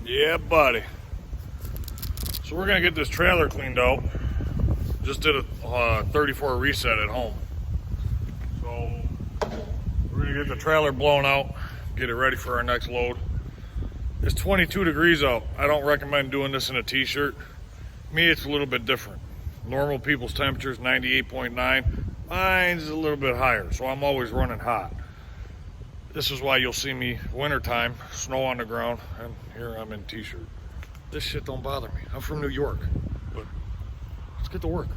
Yeah, buddy. So we're gonna get this trailer cleaned out. Just did a 34 reset at home. So we're gonna get the trailer blown out, get it ready for our next load. It's 22 degrees out. I don't recommend doing this in a t-shirt. Me, it's a little bit different. Normal people's temperature is 98.9. Mine's a little bit higher, so I'm always running hot. This is why you'll see me wintertime, snow on the ground, and here I'm in t-shirt. This shit don't bother me. I'm from New York, but let's get to work.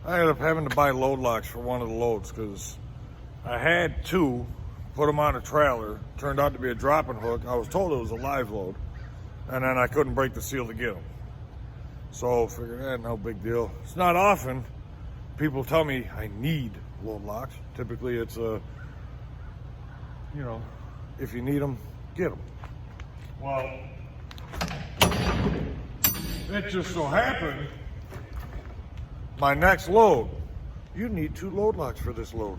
I ended up having to buy load locks for one of the loads because I had two, put them on a trailer, turned out to be a dropping hook. I was told it was a live load, and then I couldn't break the seal to get them. So figured, no big deal. It's not often people tell me I need load locks. Typically it's if you need them, get them. Well, it just so happened my next load, you need 2 load locks for this load.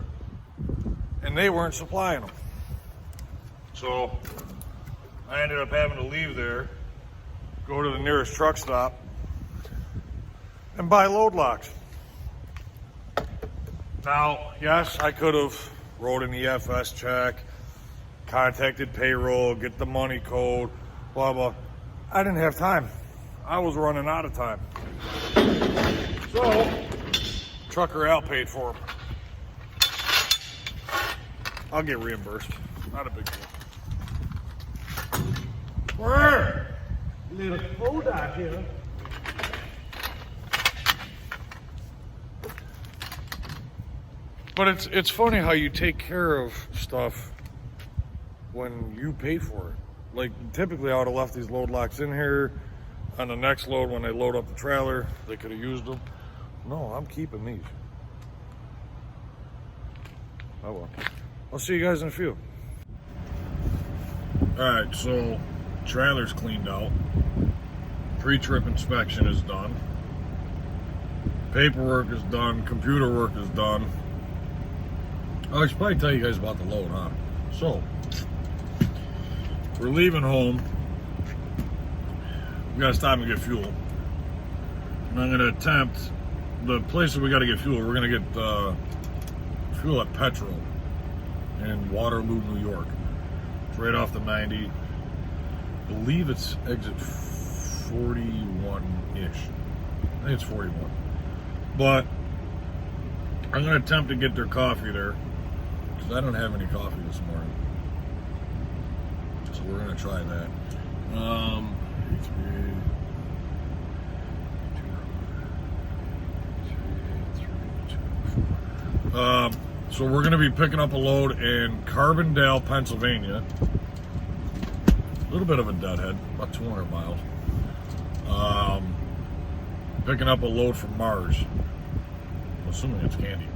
And they weren't supplying them. So I ended up having to leave there, go to the nearest truck stop, and buy load locks. Now, yes, I could have wrote an EFS check, contacted payroll, get the money code, blah, blah. I didn't have time. I was running out of time. So, trucker Al paid for them. I'll get reimbursed. Not a big deal. Where? Little food out here. But it's funny how you take care of stuff when you pay for it. Like, typically I would have left these load locks in here. On the next load, when they load up the trailer, they could have used them. No, I'm keeping these. Oh well. I'll see you guys in a few. Alright, so trailer's cleaned out. Pre-trip inspection is done. Paperwork is done. Computer work is done. I should probably tell you guys about the load, huh? So, we're leaving home. We gotta stop and get fuel. And I'm gonna attempt the place that we gotta get fuel. We're gonna get fuel at Petrol in Waterloo, New York. It's right off the 90. I believe it's exit 41-ish. I think it's 41. But I'm gonna attempt to get their coffee there because I don't have any coffee this morning. So we're gonna try that. So we're going to be picking up a load in Carbondale, Pennsylvania. A little bit of a deadhead, about 200 miles. Picking up a load from Mars. I'm assuming it's candy.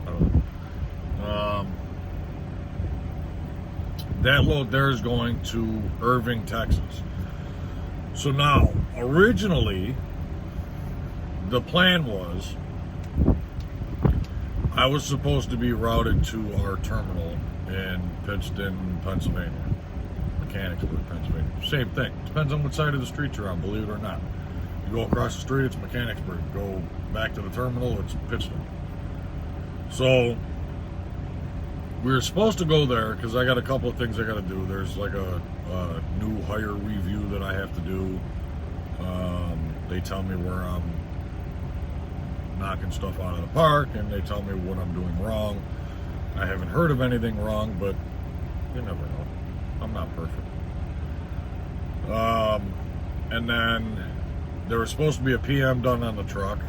I don't know. That load there is going to Irving, Texas. So now, originally, the plan was I was supposed to be routed to our terminal in Pittston, Pennsylvania. Mechanicsburg, Pennsylvania. Same thing. Depends on what side of the street you're on, believe it or not. You go across the street, it's Mechanicsburg. Go back to the terminal, it's Pittston. So we were supposed to go there because I got a couple of things I got to do. There's like a new hire review that I have to do. They tell me where I'm knocking stuff out of the park, and they tell me what I'm doing wrong. I haven't heard of anything wrong, but you never know. I'm not perfect. And then there was supposed to be a PM done on the truck.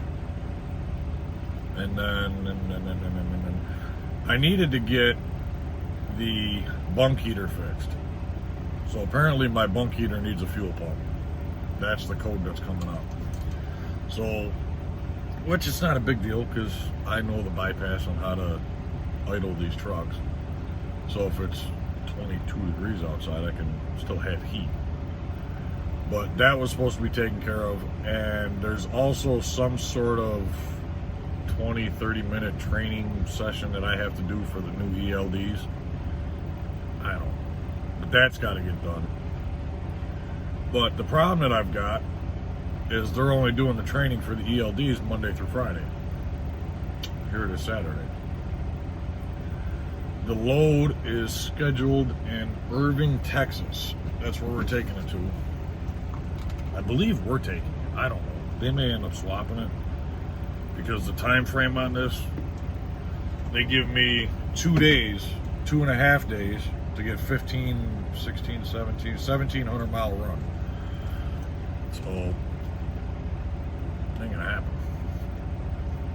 And then I needed to get the bunk heater fixed. So apparently my bunk heater needs a fuel pump. That's the code that's coming up. So, which is not a big deal because I know the bypass on how to idle these trucks. So if it's 22 degrees outside, I can still have heat. But that was supposed to be taken care of. And there's also some sort of 20-30 minute training session that I have to do for the new ELDs. I don't know. But that's got to get done. But the problem that I've got is they're only doing the training for the ELDs Monday through Friday. Here it is Saturday. The load is scheduled in Irving, Texas. That's where we're taking it to. I believe we're taking it. I don't know. They may end up swapping it because the time frame on this, they give me 2 days, 2.5 days to get 15, 16, 17, 1,700 mile run. So, ain't gonna happen.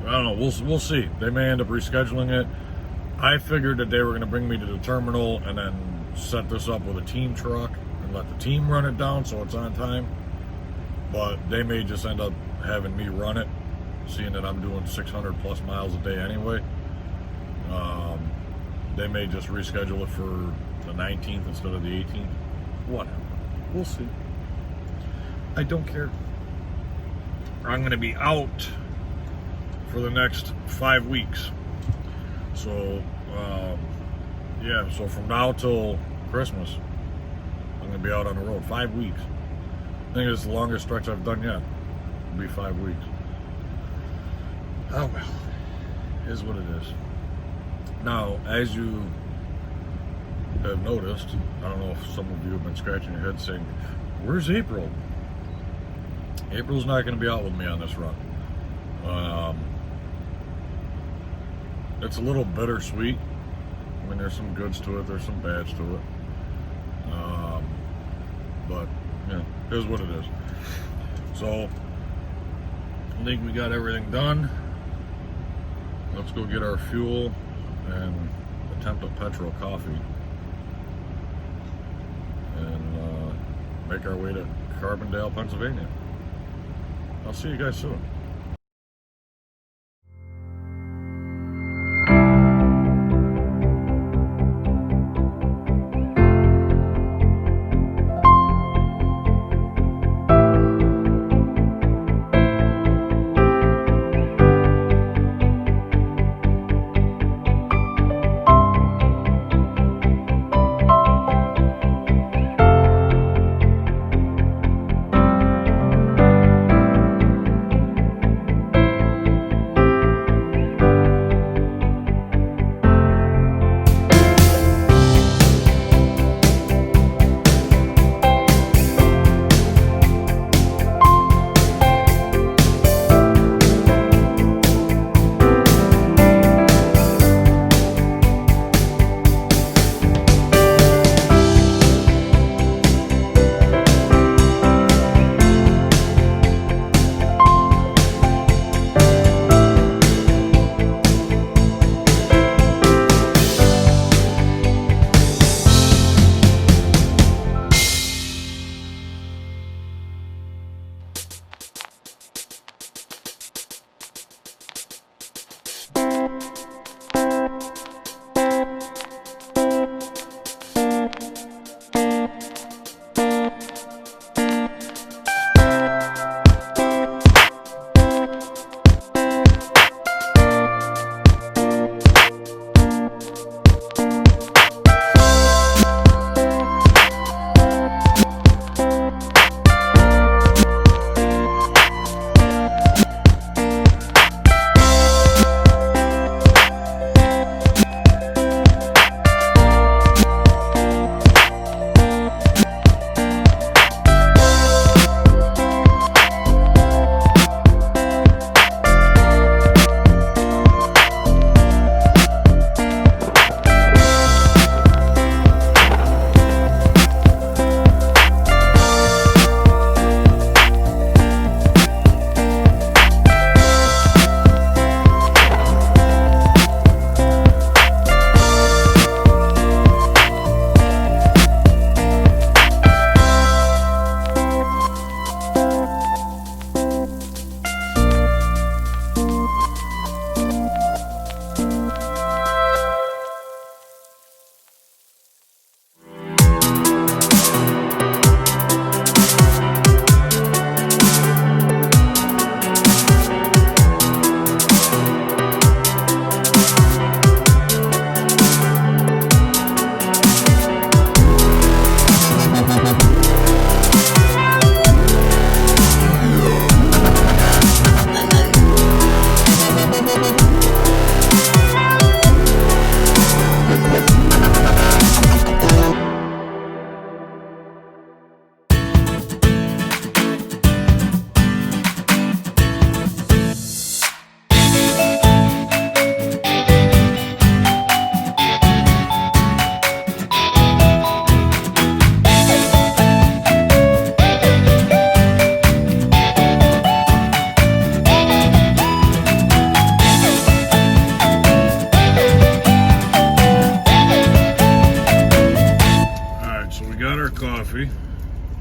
I don't know. We'll see. They may end up rescheduling it. I figured that they were going to bring me to the terminal and then set this up with a team truck and let the team run it down so it's on time. But they may just end up having me run it, seeing that I'm doing 600 plus miles a day anyway. They may just reschedule it for the 19th instead of the 18th. Whatever. We'll see. I don't care. I'm going to be out for the next 5 weeks. So, yeah, so from now till Christmas, I'm going to be out on the road 5 weeks. I think it's the longest stretch I've done yet. It'll be 5 weeks. Oh, well, it is what it is. Now, as you have noticed, I don't know if some of you have been scratching your head saying, where's April? April's not going to be out with me on this run. It's a little bittersweet. I mean, there's some goods to it, there's some bads to it. But, yeah, here's what it is. So, I think we got everything done. Let's go get our fuel and attempt a petrol coffee. And make our way to Carbondale, Pennsylvania. I'll see you guys soon.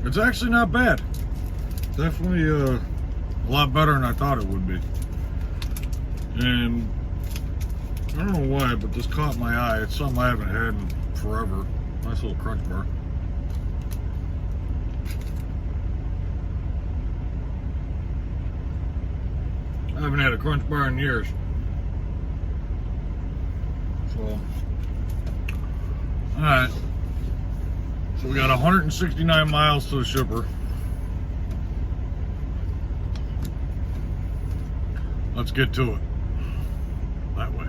It's actually not bad. Definitely a lot better than I thought it would be. And I don't know why, but this caught my eye. It's something I haven't had in forever. Nice little crunch bar. I haven't had a crunch bar in years. So, alright. So we got 169 miles to the shipper. Let's get to it. That way.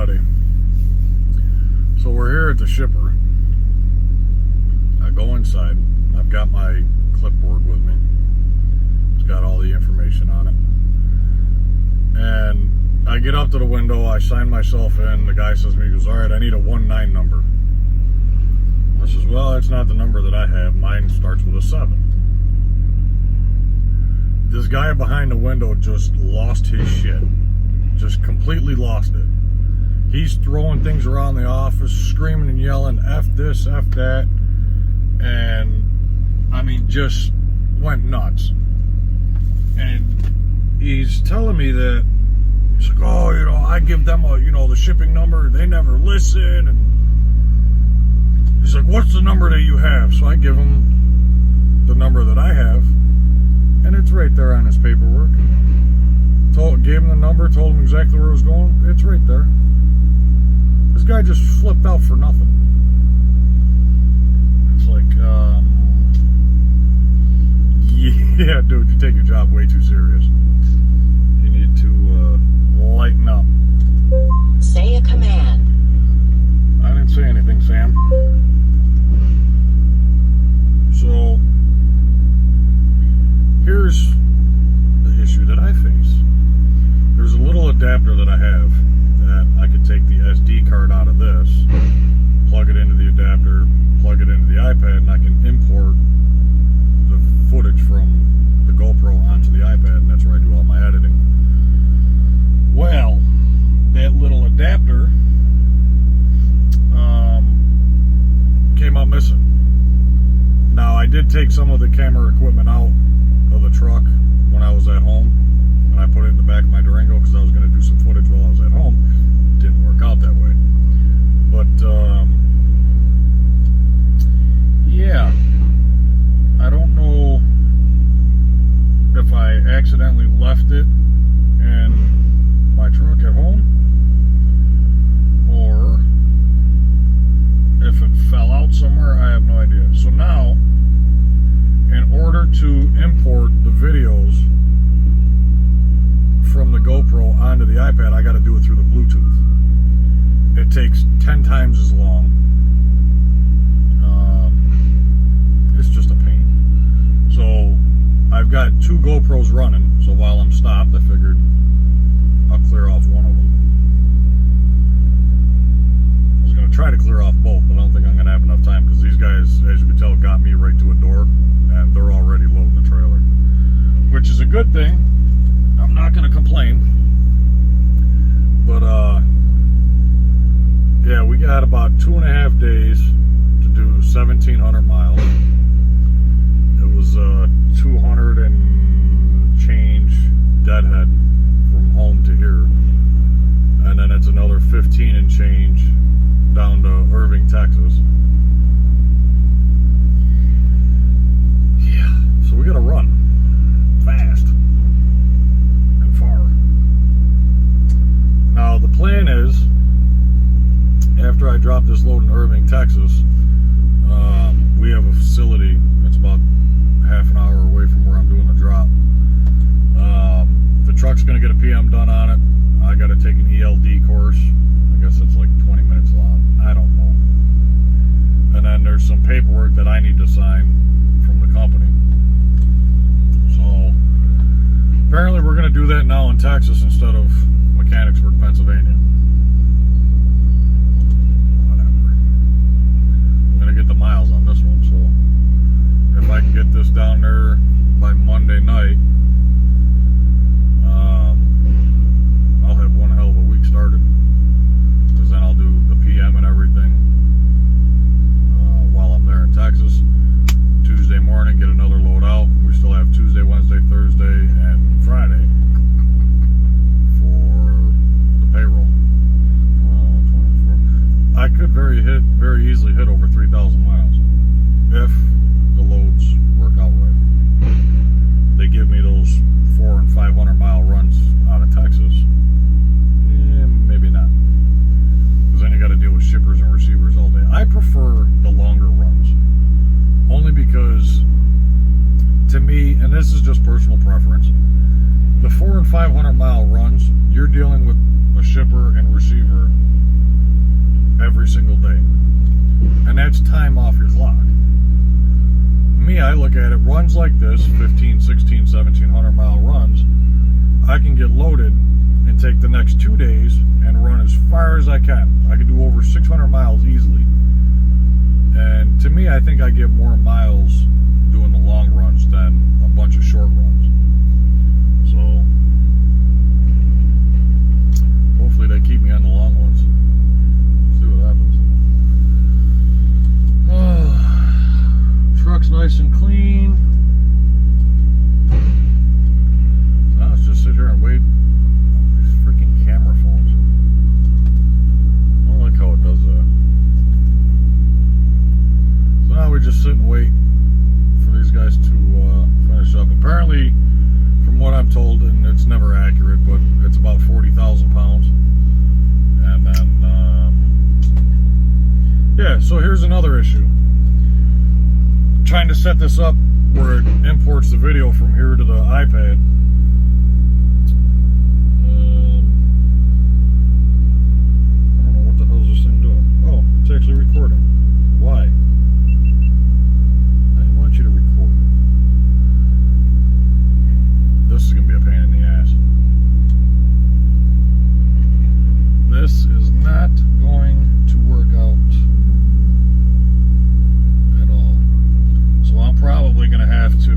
everybody. So we're here at the shipper. I go inside. I've got my clipboard with me. It's got all the information on it. And I get up to the window. I sign myself in. The guy says to me, he goes, all right, I need a 19 number. I says, well, that's not the number that I have. Mine starts with a 7. This guy behind the window just lost his shit. Just completely lost it. He's throwing things around the office, screaming and yelling, F this, F that. And, I mean, just went nuts. And he's telling me that, he's like, oh, you know, I give them a, you know, the shipping number. They never listen. And he's like, what's the number that you have? So I give him the number that I have. And it's right there on his paperwork. Gave him the number, told him exactly where it was going. It's right there. This guy just flipped out for nothing. It's like, yeah, dude, you take your job way too serious. You need to lighten up. Say a command. I didn't say anything, Sam. So, here's the issue that I face. There's a little adapter that I have that I could take the SD card out of this, plug it into the adapter, plug it into the iPad, and I can import the footage from the GoPro onto the iPad, and that's where I do all my editing. Well, that little adapter came out missing. Now, I did take some of the camera equipment out of the truck when I was at home, and I put it in the back of my Durango because I was going to do some footage while I was at home. Didn't work out that way. But, yeah. I don't know if I accidentally left it in my truck at home, or if it fell out somewhere. I have no idea. So now, in order to import the videos from the GoPro onto the iPad, I got to do it through the Bluetooth. It takes 10 times as long. It's just a pain. So I've got 2 GoPros running, so while I'm stopped, I figured I'll clear off one of them. I was going to try to clear off both, but I don't think I'm going to have enough time because these guys, as you can tell, got me right to a door, and they're already loading the trailer, which is a good thing. I'm not going to complain, but yeah, we got about 2.5 days to do 1,700 miles. It was 200 and change deadhead from home to here, and then it's another 15 and change down to Irving, Texas. Yeah, so we got to run fast and far. Now the plan is, after I drop this load in Irving, Texas, we have next 2 days and run as far as I can. I could do over 600 miles easily. And to me, I think I get more miles doing the long runs than a bunch of short runs. So hopefully they keep me on the long ones. See what happens. Truck's nice and clean. Now let's just sit here and wait. These freaking camera phones. I don't like how it does that. So now we just sit and wait for these guys to finish up. Apparently, from what I'm told, and it's never accurate, but it's about 40,000 pounds. And then, yeah, so here's another issue. Trying to set this up where it imports the video from here to the iPad. I don't know what the hell is this thing doing. Oh, it's actually recording. Why? I didn't want you to record. This is going to be a pain in the ass. This is not going to work out at all. So I'm probably going to have to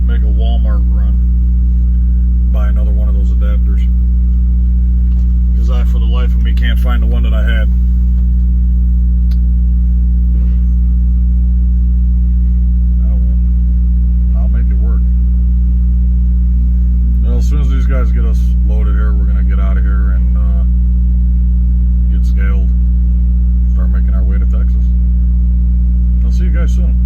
make a Walmart run, buy another one of those adapters, because I, for the life of me, can't find the one that I had. I'll make it work. Well, as soon as these guys get us loaded here, we're going to get out of here and get scaled, start making our way to Texas. I'll see you guys soon.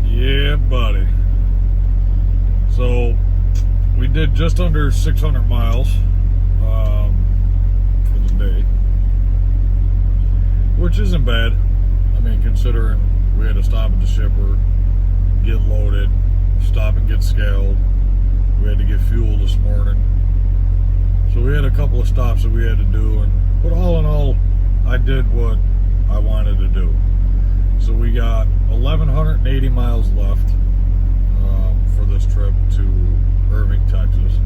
Yeah, buddy. So we did just under 600 miles for the day, which isn't bad. I mean, considering we had to stop at the shipper, get loaded, stop and get scaled. We had to get fuel this morning. So we had a couple of stops that we had to do, but all in all, I did what I wanted to do. So we got 1,180 miles left for this trip to Irving, Texas.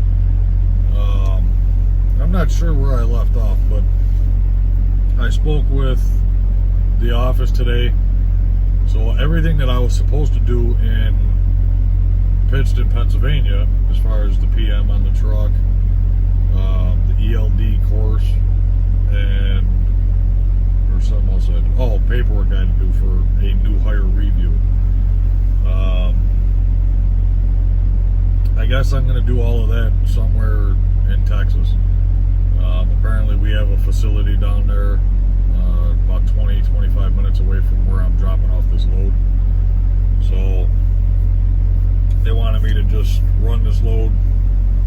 I'm not sure where I left off, but I spoke with the office today. So everything that I was supposed to do in Pittston, Pennsylvania, as far as the PM on the truck, the ELD course, and or something else I had to, oh, paperwork I had to do for a new hire review. I guess I'm going to do all of that somewhere in Texas. Apparently we have a facility down there about 20-25 minutes away from where I'm dropping off this load. So they wanted me to just run this load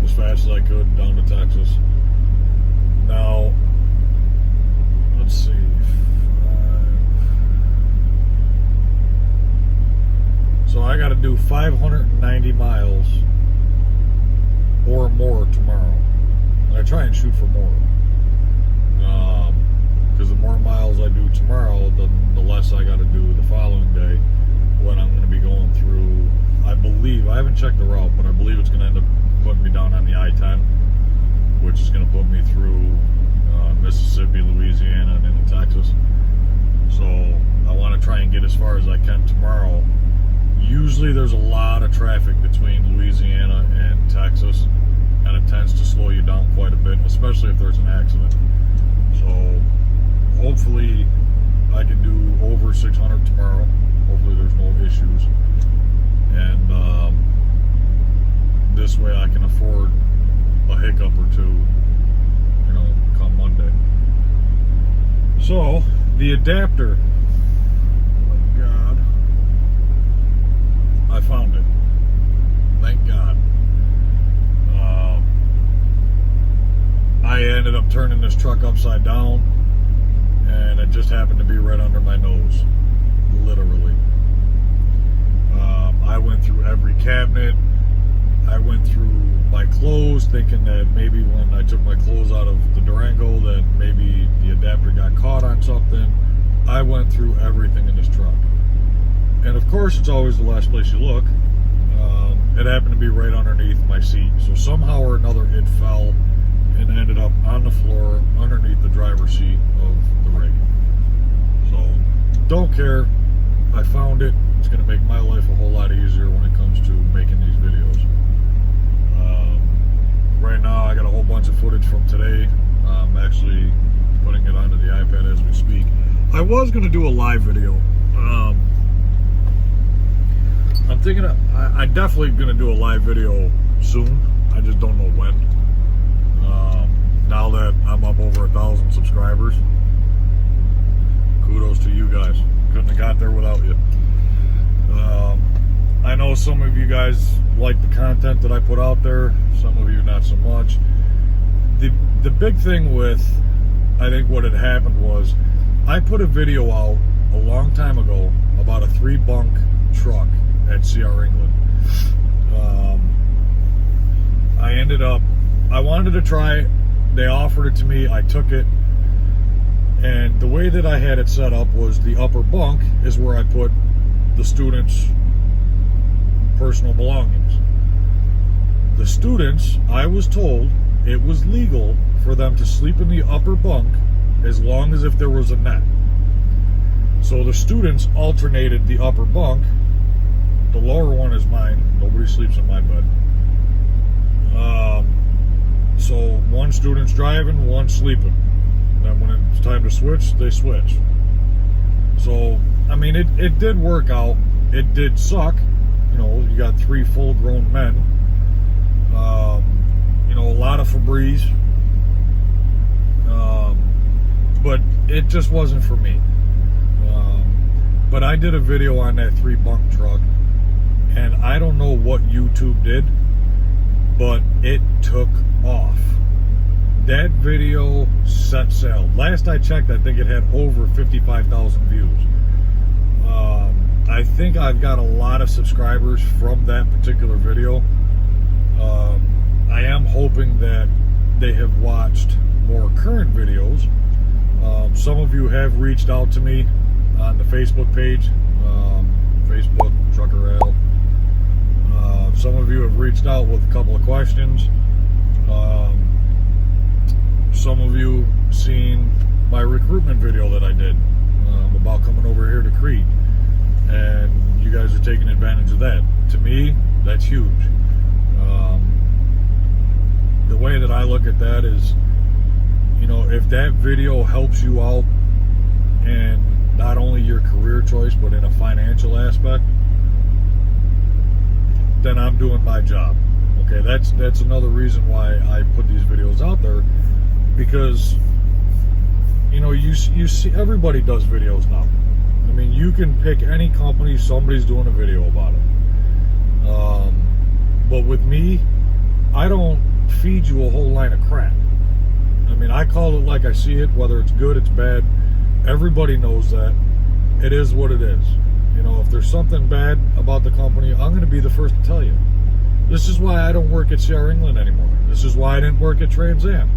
as fast as I could down to Texas. Now, let's see. So I got to do 590 miles or more tomorrow. And I try and shoot for more. Because the more miles I do tomorrow, the less I got to do the following day, when I'm going to be going through, I believe, I haven't checked the route, but I believe it's going to end up putting me down on the which is going to put me through Mississippi, Louisiana, and into Texas. So I want to try and get as far as I can tomorrow. Usually there's a lot of traffic between Louisiana and Texas, and it tends to slow you down quite a bit, especially if there's an accident. So hopefully I can do over 600 tomorrow. Hopefully there's no issues, and this way I can afford a hiccup or two, you know, come Monday. So the adapter, oh my God, I found it. Thank God. I ended up turning this truck upside down, and it just happened to be right under my nose, literally. I went through every cabinet. I went through my clothes, thinking that maybe when I took my clothes out of the Durango that maybe the adapter got caught on something. I went through everything in this truck. And of course, it's always the last place you look. It happened to be right underneath my seat. So somehow or another, it fell and ended up on the floor underneath the driver's seat of the rig. So don't care. I found it. It's going to make my life a whole lot easier when it comes to making these videos. Right now, I got a whole bunch of footage from today. I'm actually putting it onto the iPad as we speak. I was going to do a live video. I'm thinking I definitely going to do a live video soon. I just don't know when. Now that I'm up over 1,000 subscribers, kudos to you guys. Couldn't have got there without you. I know some of you guys like the content that I put out there, some of you not so much. The big thing with, I think what had happened was, I put a video out a long time ago about a 3-bunk truck at CR England. I wanted to try it. They offered it to me. I took it. And the way that I had it set up was the upper bunk is where I put the students' personal belongings. The students, I was told it was legal for them to sleep in the upper bunk as long as if there was a net. So the students alternated the upper bunk. The lower one is mine. Nobody sleeps in my bed. So one student's driving, one sleeping. Then when it's time to switch, they switch. So, I mean, it did work out. It did suck. You know, you got 3 full-grown men. You know, a lot of Febreze. But it just wasn't for me. But I did a video on that 3-bunk truck, and I don't know what YouTube did, but it took off. That video set sail. Last I checked, I think it had over 55,000 views. I think I've got a lot of subscribers from that particular video. I am hoping that they have watched more current videos. Some of you have reached out to me on the Facebook page, Facebook Trucker Al. Some of you have reached out with a couple of questions. Some of you seen my recruitment video that I did about coming over here to Crete, and you guys are taking advantage of that. To me, that's huge. The way that I look at that is, you know, if that video helps you out in not only your career choice but in a financial aspect, then I'm doing my job. Okay, that's another reason why I put these videos out there, because you know, you see everybody does videos now. I mean, you can pick any company, somebody's doing a video about it. But with me, I don't feed you a whole line of crap. I mean, I call it like I see it, whether it's good, it's bad. Everybody knows that. It is what it is. You know, if there's something bad about the company, I'm going to be the first to tell you. This is why I don't work at CR England anymore. This is why I didn't work at Trans Am.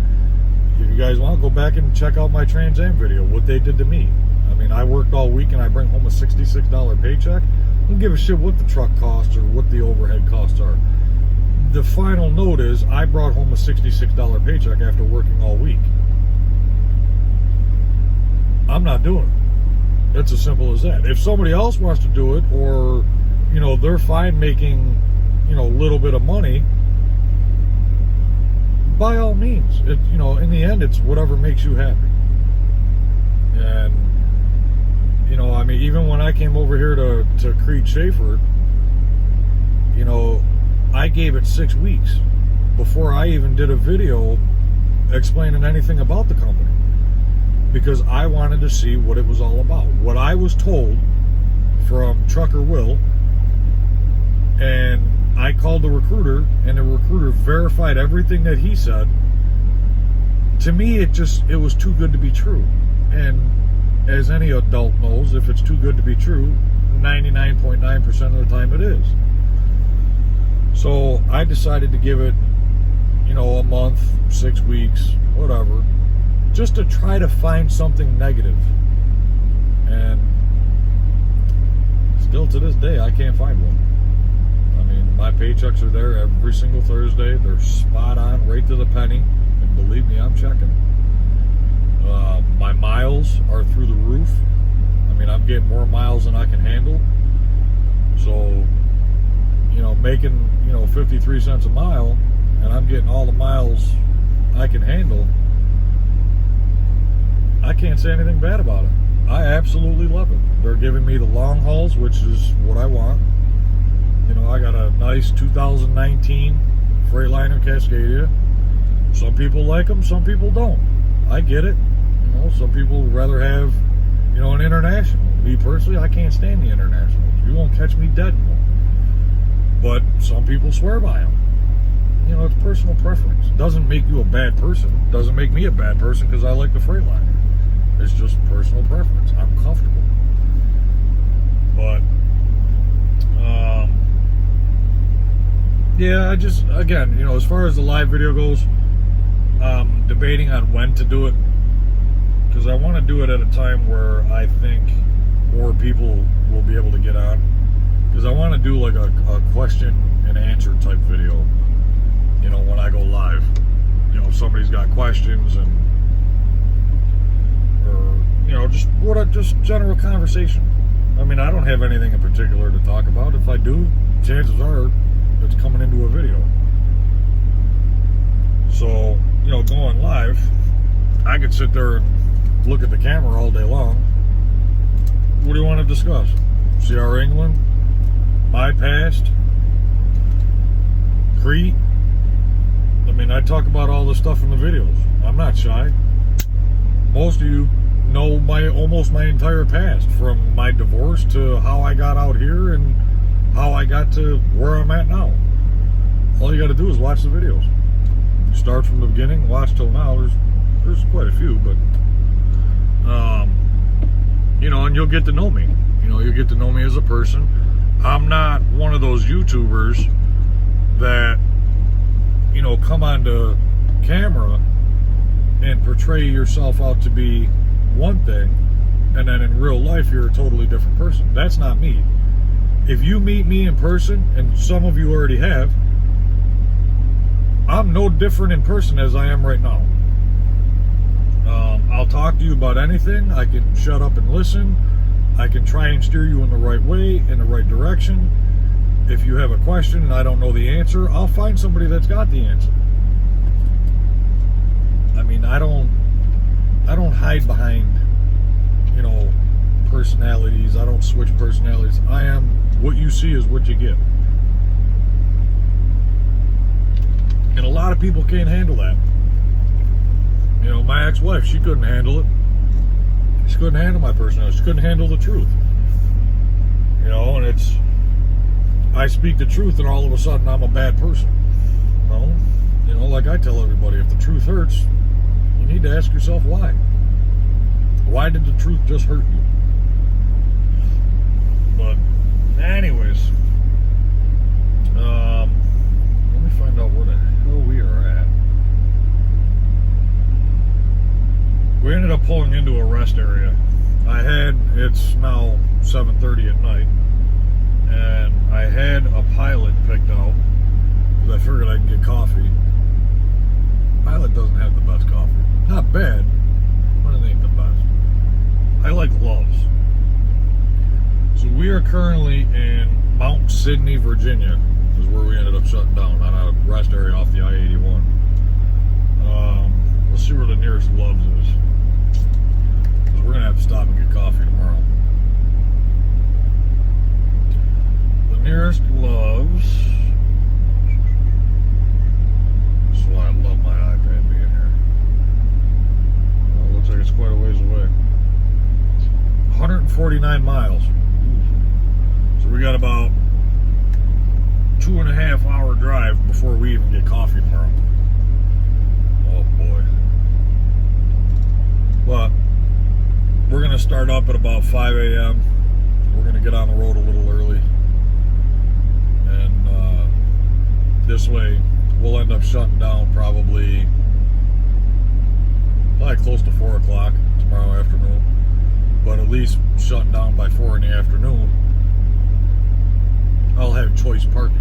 If you guys want, go back and check out my Trans Am video, what they did to me. I mean, I worked all week and I bring home a $66 paycheck. I don't give a shit what the truck costs or what the overhead costs are. the final note is I brought home a $66 paycheck after working all week. I'm not doing it. It's as simple as that. If somebody else wants to do it, or, you know, they're fine making, you know, a little bit of money, by all means. It, you know, in the end, it's whatever makes you happy. And, you know, I mean, even when I came over here to Crete Schaefer, you know, I gave it 6 weeks before I even did a video explaining anything about the company, because I wanted to see what it was all about. What I was told from Trucker Will, and I called the recruiter, and the recruiter verified everything that he said. To me, it was too good to be true. And as any adult knows, if it's too good to be true, 99.9% of the time it is. So I decided to give it, you know, a month, 6 weeks, whatever, just to try to find something negative. And still to this day, I can't find one. I mean, my paychecks are there every single Thursday. They're spot on, right to the penny. And believe me, I'm checking. My miles are through the roof. I mean, I'm getting more miles than I can handle. So, you know, making, you know, 53 cents a mile, and I'm getting all the miles I can handle, I can't say anything bad about it. I absolutely love it. They're giving me the long hauls, which is what I want. You know, I got a nice 2019 Freightliner Cascadia. Some people like them, some people don't. I get it. You know, some people would rather have, you know, an international. Me personally, I can't stand the internationals. You won't catch me dead in one. But some people swear by them. You know, it's personal preference. It doesn't make you a bad person. It doesn't make me a bad person because I like the Freightliner. It's just personal preference. I'm comfortable. But, yeah, I just, again, you know, as far as the live video goes, I'm debating on when to do it, because I want to do it at a time where I think more people will be able to get on, because I want to do like a question and answer type video, you know, when I go live. You know, if somebody's got questions, and or, you know, just general conversation. I mean, I don't have anything in particular to talk about. If I do, chances are it's coming into a video. So, you know, going live, I could sit there and look at the camera all day long. What do you want to discuss? CR England, my past, Crete. I mean, I talk about all this stuff in the videos. I'm not shy. Most of you know almost my entire past, from my divorce to how I got out here and how I got to where I'm at now. All you got to do is watch the videos. You start from the beginning, watch till now. There's quite a few, but you know, and you'll get to know me. You know, you'll get to know me as a person. I'm not one of those YouTubers that, you know, come onto camera and portray yourself out to be one thing, and then in real life you're a totally different person. That's not me. If you meet me in person, and some of you already have, I'm no different in person as I am right now. I'll talk to you about anything. I can shut up and listen. I can try and steer you in the right way, in the right direction. If you have a question and I don't know the answer, I'll find somebody that's got the answer. I mean, I don't hide behind, you know, personalities. I don't switch personalities. I am, what you see is what you get. And a lot of people can't handle that. You know, my ex-wife, she couldn't handle it. She couldn't handle my personality. She couldn't handle the truth. You know, and it's, I speak the truth and all of a sudden I'm a bad person. Well, you know, like I tell everybody, if the truth hurts, you need to ask yourself why. Why did the truth just hurt you? But anyways, let me find out where the hell we are at. We ended up pulling into a rest area. It's now 7:30 at night, and I had a pilot picked out because I figured I can get coffee. Pilot doesn't have the best coffee. Not bad, but it ain't the best. I like Love's. So we are currently in Mount Sydney, Virginia, is where we ended up shutting down on a rest area off the I-81. Let's see where the nearest Love's is, because we're gonna have to stop and get coffee tomorrow. The nearest Love's. This is why I love my iPad being here. Well, it looks like it's quite a ways away. 149 miles. So we got about 2.5 hour drive before we even get coffee tomorrow. Oh boy. But we're gonna start up at about 5 a.m. We're gonna get on the road a little early. And this way we'll end up shutting down probably close to 4 o'clock tomorrow afternoon. But at least shutting down by 4 in the afternoon, I'll have choice parking.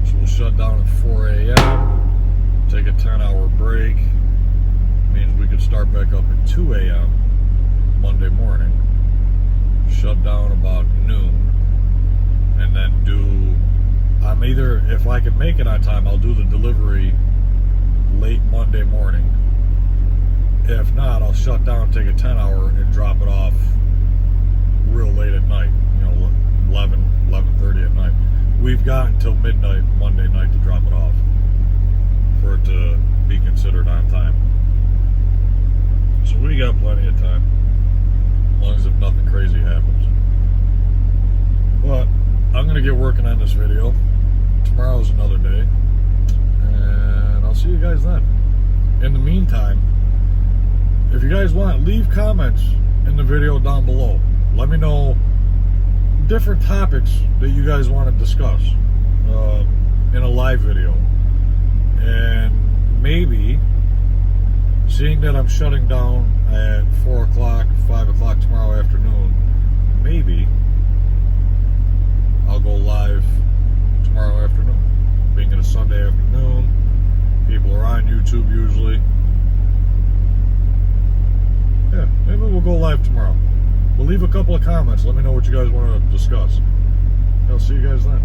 So we'll shut down at 4 a.m., take a 10-hour break. Means we could start back up at 2 a.m. Monday morning, shut down about noon, and then I'm either, if I can make it on time, I'll do the delivery late Monday morning. If not, I'll shut down, take a 10-hour, and drop it off real late at night, 11:30 at night. We've got until midnight Monday night to drop it off for it to be considered on time. So we got plenty of time, as long as if nothing crazy happens. But I'm going to get working on this video. Tomorrow's another day, and I'll see you guys then. In the meantime, if you guys want, leave comments in the video down below. Let me know different topics that you guys want to discuss in a live video. And maybe, seeing that I'm shutting down at 4 o'clock, 5 o'clock tomorrow afternoon, maybe I'll go live tomorrow afternoon. Being it a Sunday afternoon, people are on YouTube usually. Yeah, maybe we'll go live tomorrow. We'll leave a couple of comments. Let me know what you guys want to discuss. I'll see you guys then.